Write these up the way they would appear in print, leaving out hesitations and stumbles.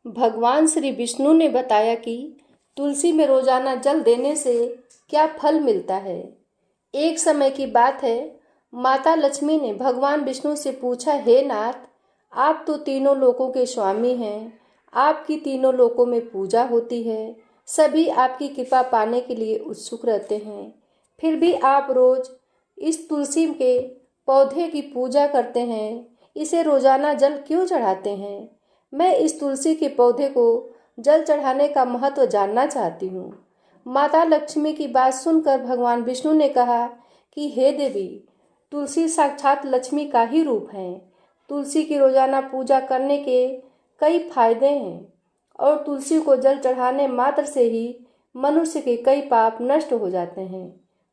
भगवान श्री विष्णु ने बताया कि तुलसी में रोजाना जल देने से क्या फल मिलता है। एक समय की बात है, माता लक्ष्मी ने भगवान विष्णु से पूछा, हे नाथ, आप तो तीनों लोकों के स्वामी हैं, आपकी तीनों लोकों में पूजा होती है, सभी आपकी कृपा पाने के लिए उत्सुक रहते हैं, फिर भी आप रोज इस तुलसी के पौधे की पूजा करते हैं, इसे रोजाना जल क्यों चढ़ाते हैं? मैं इस तुलसी के पौधे को जल चढ़ाने का महत्व जानना चाहती हूँ। माता लक्ष्मी की बात सुनकर भगवान विष्णु ने कहा कि हे देवी, तुलसी साक्षात लक्ष्मी का ही रूप है। तुलसी की रोजाना पूजा करने के कई फायदे हैं और तुलसी को जल चढ़ाने मात्र से ही मनुष्य के कई पाप नष्ट हो जाते हैं।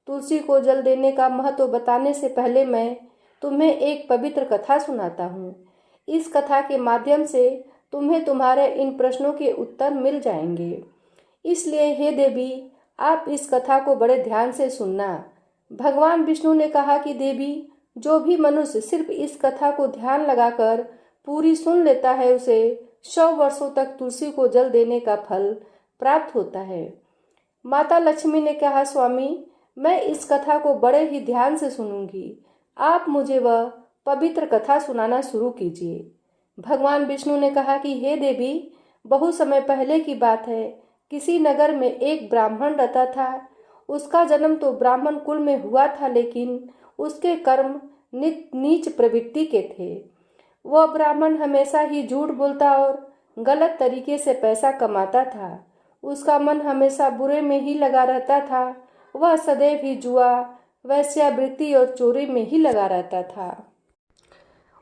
तुलसी को जल देने का महत्व बताने से पहले मैं तुम्हें एक पवित्र कथा सुनाता हूँ। इस कथा के माध्यम से तुम्हें तुम्हारे इन प्रश्नों के उत्तर मिल जाएंगे। इसलिए हे देवी, आप इस कथा को बड़े ध्यान से सुनना। भगवान विष्णु ने कहा कि देवी, जो भी मनुष्य सिर्फ इस कथा को ध्यान लगाकर पूरी सुन लेता है, उसे 100 वर्षों तक तुलसी को जल देने का फल प्राप्त होता है। माता लक्ष्मी ने कहा, स्वामी, मैं इस कथा को बड़े ही ध्यान से सुनूंगी। आप मुझे वह पवित्र कथा सुनाना शुरू कीजिए। भगवान विष्णु ने कहा कि हे देवी, बहुत समय पहले की बात है, किसी नगर में एक ब्राह्मण रहता था। उसका जन्म तो ब्राह्मण कुल में हुआ था, लेकिन उसके कर्म नीच प्रवृत्ति के थे। वह ब्राह्मण हमेशा ही झूठ बोलता और गलत तरीके से पैसा कमाता था। उसका मन हमेशा बुरे में ही लगा रहता था। वह सदैव ही जुआ, वेश्यावृत्ति और चोरी में ही लगा रहता था।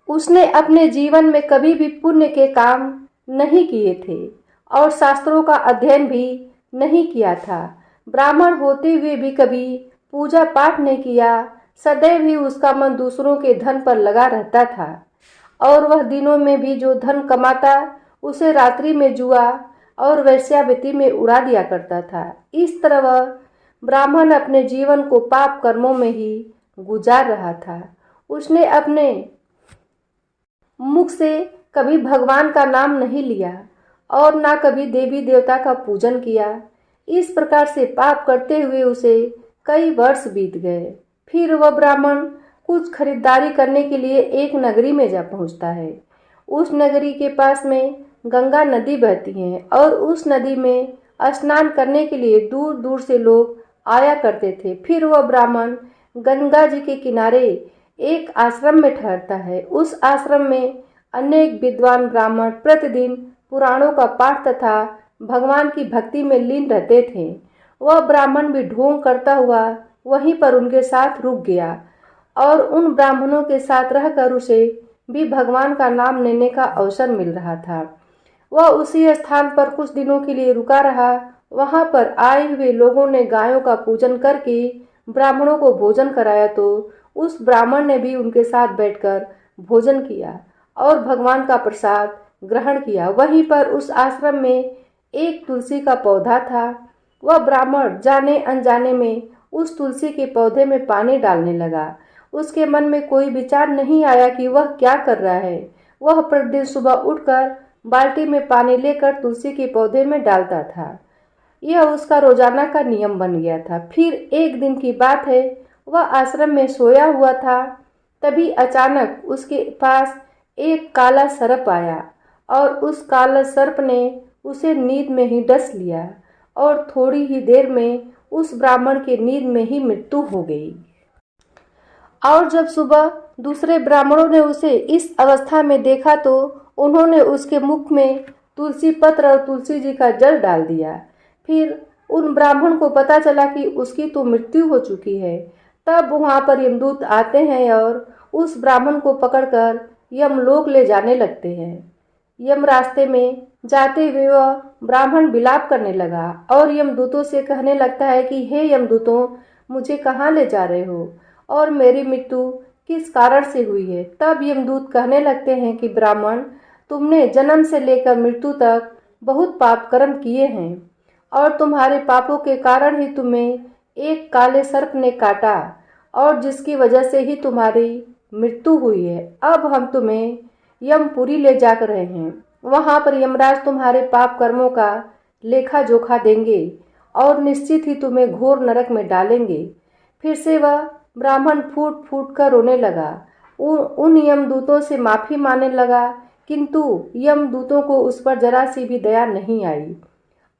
उसने अपने जीवन में कभी भी पुण्य के काम नहीं किए थे और शास्त्रों का अध्ययन भी नहीं किया था। ब्राह्मण होते हुए भी कभी पूजा पाठ नहीं किया। सदैव ही उसका मन दूसरों के धन पर लगा रहता था और वह दिनों में भी जो धन कमाता उसे रात्रि में जुआ और वेश्यावृत्ति में उड़ा दिया करता था। इस तरह वह ब्राह्मण अपने जीवन को पाप कर्मों में ही गुजार रहा था। उसने अपने मुख से कभी भगवान का नाम नहीं लिया और ना कभी देवी देवता का पूजन किया। इस प्रकार से पाप करते हुए उसे कई वर्ष बीत गए। फिर वह ब्राह्मण कुछ खरीदारी करने के लिए एक नगरी में जा पहुंचता है। उस नगरी के पास में गंगा नदी बहती है और उस नदी में स्नान करने के लिए दूर दूर से लोग आया करते थे। फिर वह ब्राह्मण गंगा जी के किनारे एक आश्रम में ठहरता है। उस आश्रम में अनेक विद्वान ब्राह्मण प्रतिदिन पुराणों का पाठ तथा भगवान की भक्ति में लीन रहते थे। वह ब्राह्मण भी ढोंग करता हुआ वहीं पर उनके साथ रुक गया और उन ब्राह्मणों के साथ रहकर उसे भी भगवान का नाम लेने का अवसर मिल रहा था। वह उसी स्थान पर कुछ दिनों के लिए रुका रहा। वहां पर आए हुए लोगों ने गायों का पूजन करके ब्राह्मणों को भोजन कराया, तो उस ब्राह्मण ने भी उनके साथ बैठकर भोजन किया और भगवान का प्रसाद ग्रहण किया। वहीं पर उस आश्रम में एक तुलसी का पौधा था। वह ब्राह्मण जाने अनजाने में उस तुलसी के पौधे में पानी डालने लगा। उसके मन में कोई विचार नहीं आया कि वह क्या कर रहा है। वह प्रतिदिन सुबह उठकर बाल्टी में पानी लेकर तुलसी के पौधे में डालता था। यह उसका रोजाना का नियम बन गया था। फिर एक दिन की बात है, वह आश्रम में सोया हुआ था। तभी अचानक उसके पास एक काला सर्प आया और उस काला सर्प ने उसे नींद में ही डस लिया और थोड़ी ही देर में उस ब्राह्मण की नींद में ही मृत्यु हो गई। और जब सुबह दूसरे ब्राह्मणों ने उसे इस अवस्था में देखा तो उन्होंने उसके मुख में तुलसी पत्र और तुलसी जी का जल डाल दिया। फिर उन ब्राह्मण को पता चला कि उसकी तो मृत्यु हो चुकी है। तब वहां पर यमदूत आते हैं और उस ब्राह्मण को पकड़कर यमलोक ले जाने लगते हैं। यम रास्ते में जाते हुए वह ब्राह्मण विलाप करने लगा और यमदूतों से कहने लगता है कि हे यमदूतों, मुझे कहाँ ले जा रहे हो और मेरी मृत्यु किस कारण से हुई है। तब यमदूत कहने लगते हैं कि ब्राह्मण, तुमने जन्म से लेकर मृत्यु तक बहुत पाप कर्म किए हैं और तुम्हारे पापों के कारण ही तुम्हें एक काले सर्प ने काटा और जिसकी वजह से ही तुम्हारी मृत्यु हुई है। अब हम तुम्हें यमपुरी ले जा रहे हैं। वहाँ पर यमराज तुम्हारे पाप कर्मों का लेखा जोखा देंगे और निश्चित ही तुम्हें घोर नरक में डालेंगे। फिर से वह ब्राह्मण फूट फूट कर रोने लगा। उन यमदूतों से माफ़ी मांगने लगा, किंतु यमदूतों को उस पर जरा सी भी दया नहीं आई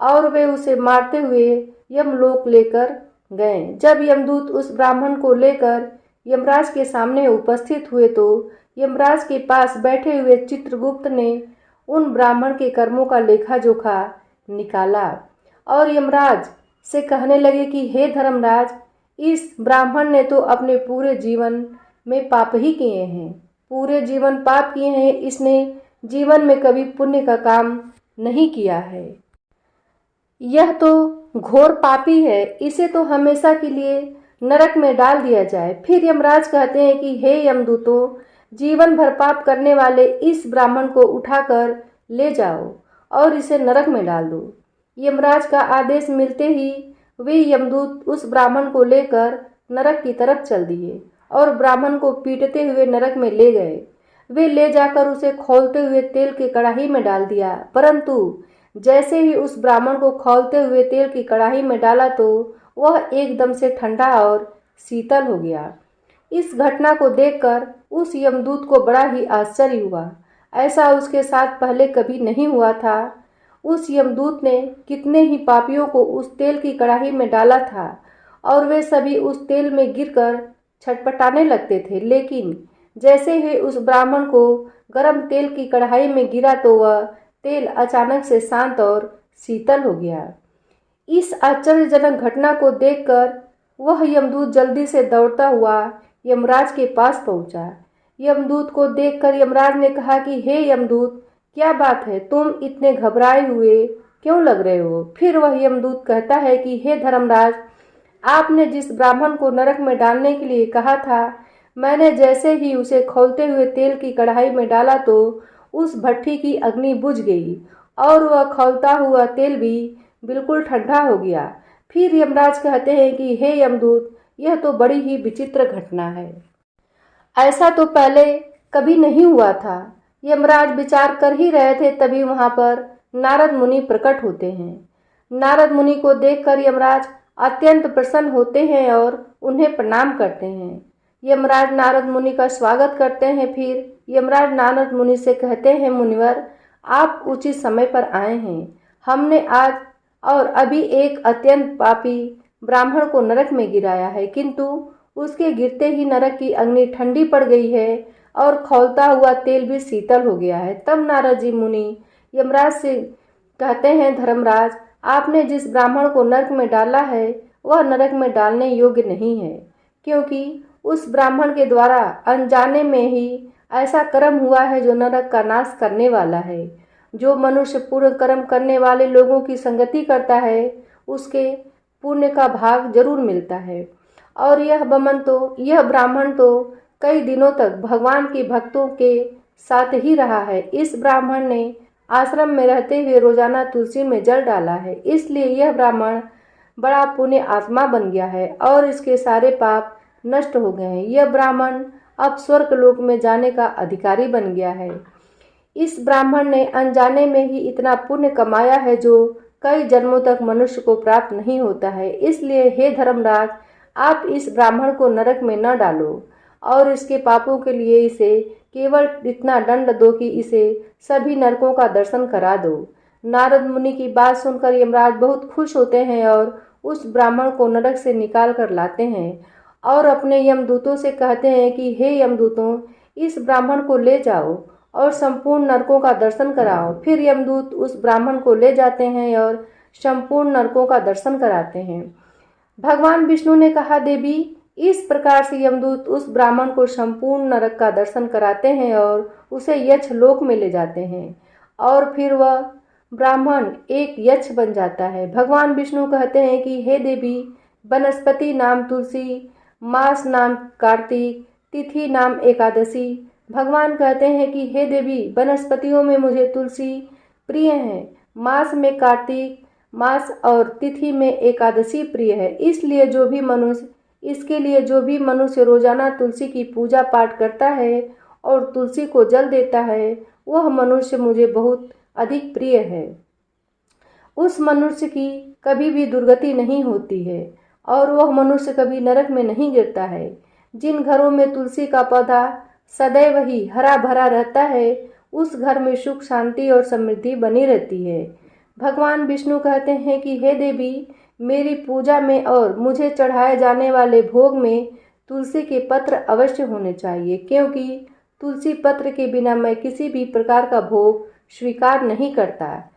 और वे उसे मारते हुए यमलोक लेकर गए। जब यमदूत उस ब्राह्मण को लेकर यमराज के सामने उपस्थित हुए तो यमराज के पास बैठे हुए चित्रगुप्त ने उन ब्राह्मण के कर्मों का लेखा जोखा निकाला और यमराज से कहने लगे कि हे धर्मराज, इस ब्राह्मण ने तो अपने पूरे जीवन में पाप ही किए हैं, पूरे जीवन पाप किए हैं। इसने जीवन में कभी पुण्य का काम नहीं किया है। यह तो घोर पापी है, इसे तो हमेशा के लिए नरक में डाल दिया जाए। फिर यमराज कहते हैं कि हे यमदूतों, जीवन भर पाप करने वाले इस ब्राह्मण को उठाकर ले जाओ और इसे नरक में डाल दो। यमराज का आदेश मिलते ही वे यमदूत उस ब्राह्मण को लेकर नरक की तरफ चल दिए और ब्राह्मण को पीटते हुए नरक में ले गए। वे ले जाकर उसे खौलते हुए तेल की कढ़ाई में डाल दिया, परंतु जैसे ही उस ब्राह्मण को खौलते हुए तेल की कढ़ाई में डाला तो वह एकदम से ठंडा और शीतल हो गया। इस घटना को देखकर उस यमदूत को बड़ा ही आश्चर्य हुआ। ऐसा उसके साथ पहले कभी नहीं हुआ था। उस यमदूत ने कितने ही पापियों को उस तेल की कढ़ाई में डाला था और वे सभी उस तेल में गिरकर छटपटाने लगते थे, लेकिन जैसे ही उस ब्राह्मण को गर्म तेल की कढ़ाई में गिरा तो वह तेल अचानक से शांत और शीतल हो गया। इस आश्चर्यजनक घटना को देखकर वह यमदूत जल्दी से दौड़ता हुआ यमराज के पास पहुंचा। यमदूत को देखकर यमराज ने कहा कि हे यमदूत, क्या बात है, तुम इतने घबराए हुए क्यों लग रहे हो? फिर वह यमदूत कहता है कि हे धर्मराज, आपने जिस ब्राह्मण को नरक में डालने के लिए कहा था, मैंने जैसे ही उसे खौलते हुए तेल की कढ़ाई में डाला तो उस भट्ठी की अग्नि बुझ गई और वह खौलता हुआ तेल भी बिल्कुल ठंडा हो गया। फिर यमराज कहते हैं कि हे यमदूत, यह तो बड़ी ही विचित्र घटना है, ऐसा तो पहले कभी नहीं हुआ था। यमराज विचार कर ही रहे थे, तभी वहां पर नारद मुनि प्रकट होते हैं। नारद मुनि को देखकर यमराज अत्यंत प्रसन्न होते हैं और उन्हें प्रणाम करते हैं। यमराज नारद मुनि का स्वागत करते हैं। फिर यमराज नारद मुनि से कहते हैं, मुनिवर, आप उचित समय पर आए हैं। हमने आज और अभी एक अत्यंत पापी ब्राह्मण को नरक में गिराया है, किंतु उसके गिरते ही नरक की अग्नि ठंडी पड़ गई है और खौलता हुआ तेल भी शीतल हो गया है। तब नारद जी मुनि यमराज से कहते हैं, धर्मराज, आपने जिस ब्राह्मण को नरक में डाला है वह नरक में डालने योग्य नहीं है, क्योंकि उस ब्राह्मण के द्वारा अनजाने में ही ऐसा कर्म हुआ है जो नरक का नाश करने वाला है। जो मनुष्य पूर्ण कर्म करने वाले लोगों की संगति करता है उसके पुण्य का भाग जरूर मिलता है। और यह ब्राह्मण तो कई दिनों तक भगवान के भक्तों के साथ ही रहा है। इस ब्राह्मण ने आश्रम में रहते हुए रोजाना तुलसी में जल डाला है, इसलिए यह ब्राह्मण बड़ा पुण्य आत्मा बन गया है और इसके सारे पाप नष्ट हो गए हैं। यह ब्राह्मण अब स्वर्ग लोक में जाने का अधिकारी बन गया है। इस ब्राह्मण ने अनजाने में ही इतना पुण्य कमाया है जो कई जन्मों तक मनुष्य को प्राप्त नहीं होता है। इसलिए हे धर्मराज, आप इस ब्राह्मण को नरक में न डालो और इसके पापों के लिए इसे केवल इतना दंड दो कि इसे सभी नरकों का दर्शन करा दो। नारद मुनि की बात सुनकर यमराज बहुत खुश होते हैं और उस ब्राह्मण को नरक से निकाल कर लाते हैं और अपने यमदूतों से कहते हैं कि हे यमदूतों, इस ब्राह्मण को ले जाओ और संपूर्ण नरकों का दर्शन कराओ। फिर यमदूत उस ब्राह्मण को ले जाते हैं और संपूर्ण नरकों का दर्शन कराते हैं। भगवान विष्णु ने कहा, देवी, इस प्रकार से यमदूत उस ब्राह्मण को संपूर्ण नरक का दर्शन कराते हैं और उसे यक्ष लोक में ले जाते हैं और फिर वह ब्राह्मण एक यक्ष बन जाता है। भगवान विष्णु कहते हैं कि हे देवी, वनस्पति नाम तुलसी, मास नाम कार्तिक, तिथि नाम एकादशी। भगवान कहते हैं कि हे देवी, वनस्पतियों में मुझे तुलसी प्रिय है, मास में कार्तिक मास और तिथि में एकादशी प्रिय है। इसलिए इसके लिए जो भी मनुष्य रोजाना तुलसी की पूजा पाठ करता है और तुलसी को जल देता है, वह मनुष्य मुझे बहुत अधिक प्रिय है। उस मनुष्य की कभी भी दुर्गति नहीं होती है और वह मनुष्य कभी नरक में नहीं गिरता है। जिन घरों में तुलसी का पौधा सदैव ही हरा भरा रहता है, उस घर में सुख, शांति और समृद्धि बनी रहती है। भगवान विष्णु कहते हैं कि हे देवी, मेरी पूजा में और मुझे चढ़ाए जाने वाले भोग में तुलसी के पत्र अवश्य होने चाहिए, क्योंकि तुलसी पत्र के बिना मैं किसी भी प्रकार का भोग स्वीकार नहीं करता।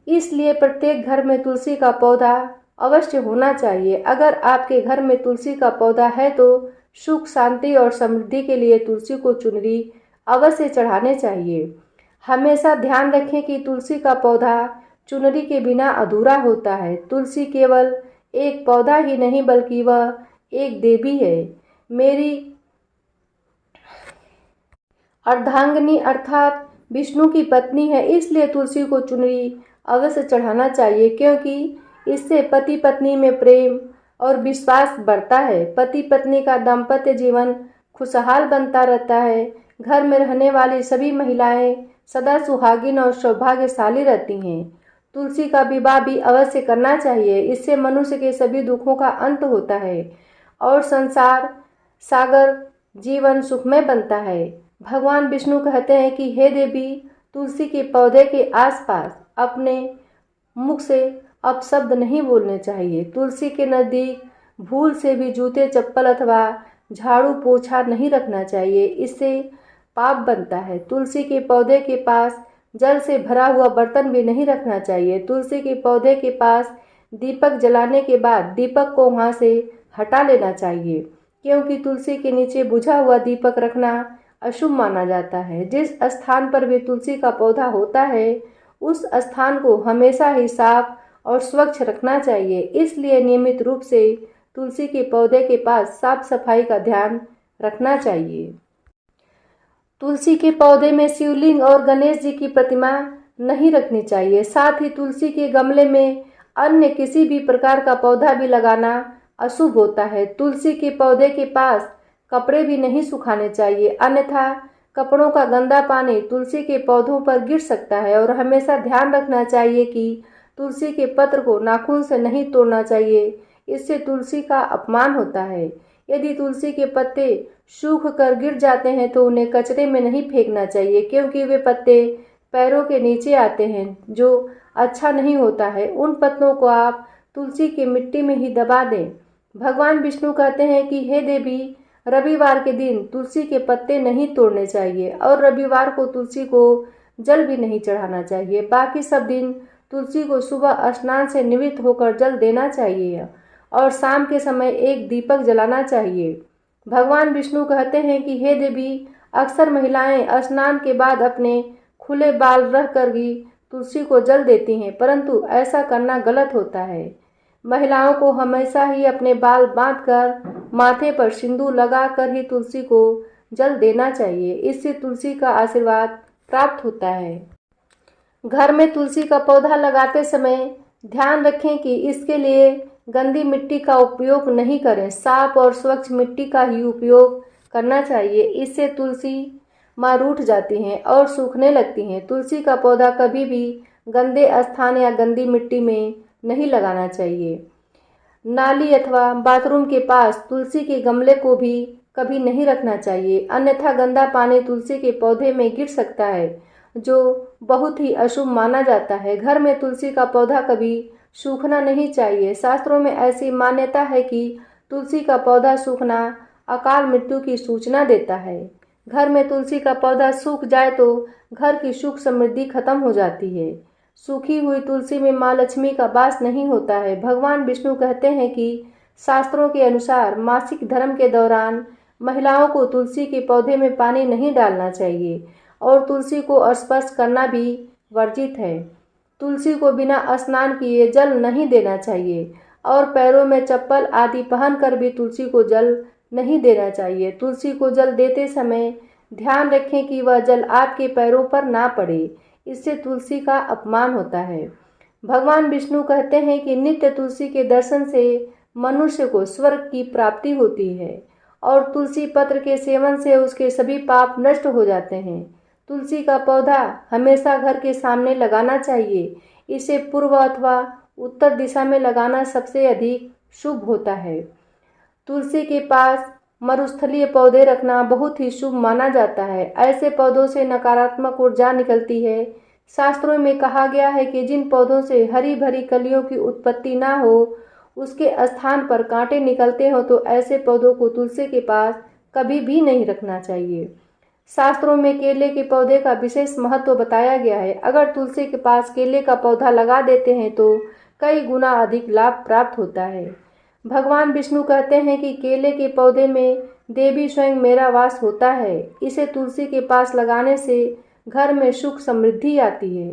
इसलिए प्रत्येक घर में तुलसी का पौधा अवश्य होना चाहिए। अगर आपके घर में तुलसी का पौधा है तो सुख, शांति और समृद्धि के लिए तुलसी को चुनरी अवश्य चढ़ाने चाहिए। हमेशा ध्यान रखें कि तुलसी का पौधा चुनरी के बिना अधूरा होता है। तुलसी केवल एक पौधा ही नहीं बल्कि वह एक देवी है, मेरी अर्धांगिनी अर्थात विष्णु की पत्नी है। इसलिए तुलसी को चुनरी अवश्य चढ़ाना चाहिए, क्योंकि इससे पति पत्नी में प्रेम और विश्वास बढ़ता है। पति पत्नी का दाम्पत्य जीवन खुशहाल बनता रहता है। घर में रहने वाली सभी महिलाएं सदा सुहागिन और सौभाग्यशाली रहती हैं। तुलसी का विवाह भी अवश्य करना चाहिए। इससे मनुष्य के सभी दुखों का अंत होता है और संसार सागर जीवन सुखमय बनता है। भगवान विष्णु कहते हैं कि हे देवी, तुलसी के पौधे के आसपास अपने मुख से अपशब्द नहीं बोलने चाहिए। तुलसी के नज़दीक भूल से भी जूते, चप्पल अथवा झाड़ू पोछा नहीं रखना चाहिए, इससे पाप बनता है। तुलसी के पौधे के पास जल से भरा हुआ बर्तन भी नहीं रखना चाहिए। तुलसी के पौधे के पास दीपक जलाने के बाद दीपक को वहाँ से हटा लेना चाहिए, क्योंकि तुलसी के नीचे बुझा हुआ दीपक रखना अशुभ माना जाता है। जिस स्थान पर भी तुलसी का पौधा होता है, उस स्थान को हमेशा ही साफ और स्वच्छ रखना चाहिए। इसलिए नियमित रूप से तुलसी के पौधे के पास साफ सफाई का ध्यान रखना चाहिए। तुलसी के पौधे में शिवलिंग और गणेश जी की प्रतिमा नहीं रखनी चाहिए। साथ ही तुलसी के गमले में अन्य किसी भी प्रकार का पौधा भी लगाना अशुभ होता है। तुलसी के पौधे के पास कपड़े भी नहीं सुखाने चाहिए, अन्यथा कपड़ों का गंदा पानी तुलसी के पौधों पर गिर सकता है। और हमेशा ध्यान रखना चाहिए कि तुलसी के पत्र को नाखून से नहीं तोड़ना चाहिए, इससे तुलसी का अपमान होता है। यदि तुलसी के पत्ते सूख कर गिर जाते हैं तो उन्हें कचरे में नहीं फेंकना चाहिए, क्योंकि वे पत्ते पैरों के नीचे आते हैं, जो अच्छा नहीं होता है। उन पत्तों को आप तुलसी की मिट्टी में ही दबा दें। भगवान विष्णु कहते हैं कि हे देवी, रविवार के दिन तुलसी के पत्ते नहीं तोड़ने चाहिए और रविवार को तुलसी को जल भी नहीं चढ़ाना चाहिए। बाकी सब दिन तुलसी को सुबह स्नान से निवृत्त होकर जल देना चाहिए और शाम के समय एक दीपक जलाना चाहिए। भगवान विष्णु कहते हैं कि हे देवी, अक्सर महिलाएं स्नान के बाद अपने खुले बाल रह कर भी तुलसी को जल देती हैं, परंतु ऐसा करना गलत होता है। महिलाओं को हमेशा ही अपने बाल बांधकर माथे पर सिंदूर लगाकर ही तुलसी को जल देना चाहिए, इससे तुलसी का आशीर्वाद प्राप्त होता है। घर में तुलसी का पौधा लगाते समय ध्यान रखें कि इसके लिए गंदी मिट्टी का उपयोग नहीं करें, साफ और स्वच्छ मिट्टी का ही उपयोग करना चाहिए। इससे तुलसी माँ रूठ जाती हैं और सूखने लगती हैं। तुलसी का पौधा कभी भी गंदे स्थान या गंदी मिट्टी में नहीं लगाना चाहिए। नाली अथवा बाथरूम के पास तुलसी के गमले को भी कभी नहीं रखना चाहिए, अन्यथा गंदा पानी तुलसी के पौधे में गिर सकता है, जो बहुत ही अशुभ माना जाता है। घर में तुलसी का पौधा कभी सूखना नहीं चाहिए। शास्त्रों में ऐसी मान्यता है कि तुलसी का पौधा सूखना अकाल मृत्यु की सूचना देता है। घर में तुलसी का पौधा सूख जाए तो घर की सुख समृद्धि खत्म हो जाती है। सूखी हुई तुलसी में माँ लक्ष्मी का वास नहीं होता है। भगवान विष्णु कहते हैं कि शास्त्रों के अनुसार मासिक धर्म के दौरान महिलाओं को तुलसी के पौधे में पानी नहीं डालना चाहिए और तुलसी को स्पर्श करना भी वर्जित है। तुलसी को बिना स्नान किए जल नहीं देना चाहिए और पैरों में चप्पल आदि पहनकर भी तुलसी को जल नहीं देना चाहिए। तुलसी को जल देते समय ध्यान रखें कि वह जल आपके पैरों पर ना पड़े, इससे तुलसी का अपमान होता है। भगवान विष्णु कहते हैं कि नित्य तुलसी के दर्शन से मनुष्य को स्वर्ग की प्राप्ति होती है और तुलसी पत्र के सेवन से उसके सभी पाप नष्ट हो जाते हैं। तुलसी का पौधा हमेशा घर के सामने लगाना चाहिए। इसे पूर्व अथवा उत्तर दिशा में लगाना सबसे अधिक शुभ होता है। तुलसी के पास मरुस्थलीय पौधे रखना बहुत ही शुभ माना जाता है। ऐसे पौधों से नकारात्मक ऊर्जा निकलती है। शास्त्रों में कहा गया है कि जिन पौधों से हरी भरी कलियों की उत्पत्ति ना हो, उसके स्थान पर कांटे निकलते हो, तो ऐसे पौधों को तुलसी के पास कभी भी नहीं रखना चाहिए। शास्त्रों में केले के पौधे का विशेष महत्व बताया गया है। अगर तुलसी के पास केले का पौधा लगा देते हैं तो कई गुना अधिक लाभ प्राप्त होता है। भगवान विष्णु कहते हैं कि केले के पौधे में देवी स्वयं मेरा वास होता है। इसे तुलसी के पास लगाने से घर में सुख समृद्धि आती है।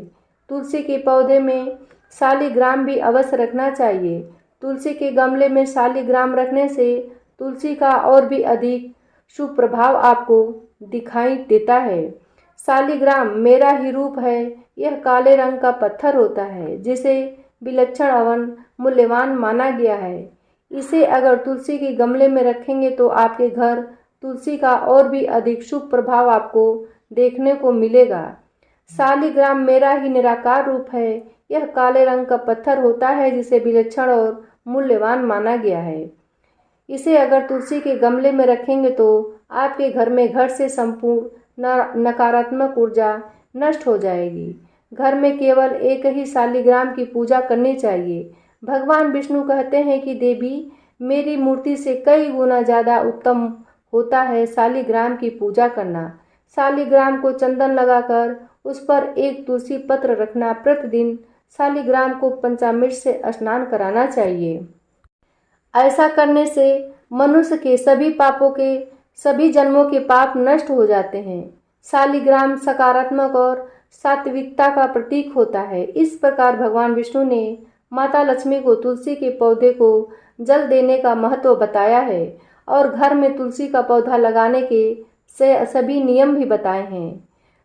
तुलसी के पौधे में शालिग्राम भी अवश्य रखना चाहिए। तुलसी के गमले में शालिग्राम रखने से तुलसी का और भी अधिक शुभ प्रभाव आपको दिखाई देता है। शालिग्राम मेरा ही रूप है। यह काले रंग का पत्थर होता है जिसे विलक्षण एवं मूल्यवान माना गया है। इसे अगर तुलसी के गमले में रखेंगे तो आपके घर तुलसी का और भी अधिक शुभ प्रभाव आपको देखने को मिलेगा। शालिग्राम मेरा ही निराकार रूप है। यह काले रंग का पत्थर होता है जिसे विलक्षण और मूल्यवान माना गया है। इसे अगर तुलसी के गमले में रखेंगे तो आपके घर में घर से संपूर्ण नकारात्मक ऊर्जा नष्ट हो जाएगी। घर में केवल एक ही शालिग्राम की पूजा करनी चाहिए। भगवान विष्णु कहते हैं कि देवी मेरी मूर्ति से कई गुना ज़्यादा उत्तम होता है शालिग्राम की पूजा करना। शालिग्राम को चंदन लगाकर उस पर एक तुलसी पत्र रखना, प्रतिदिन शालिग्राम को पंचामृत से स्नान कराना चाहिए। ऐसा करने से मनुष्य के सभी पापों के सभी जन्मों के पाप नष्ट हो जाते हैं। शालिग्राम सकारात्मक और सात्विकता का प्रतीक होता है। इस प्रकार भगवान विष्णु ने माता लक्ष्मी को तुलसी के पौधे को जल देने का महत्व बताया है और घर में तुलसी का पौधा लगाने के सभी नियम भी बताए हैं।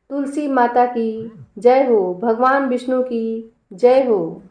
तुलसी माता की जय हो। भगवान विष्णु की जय हो।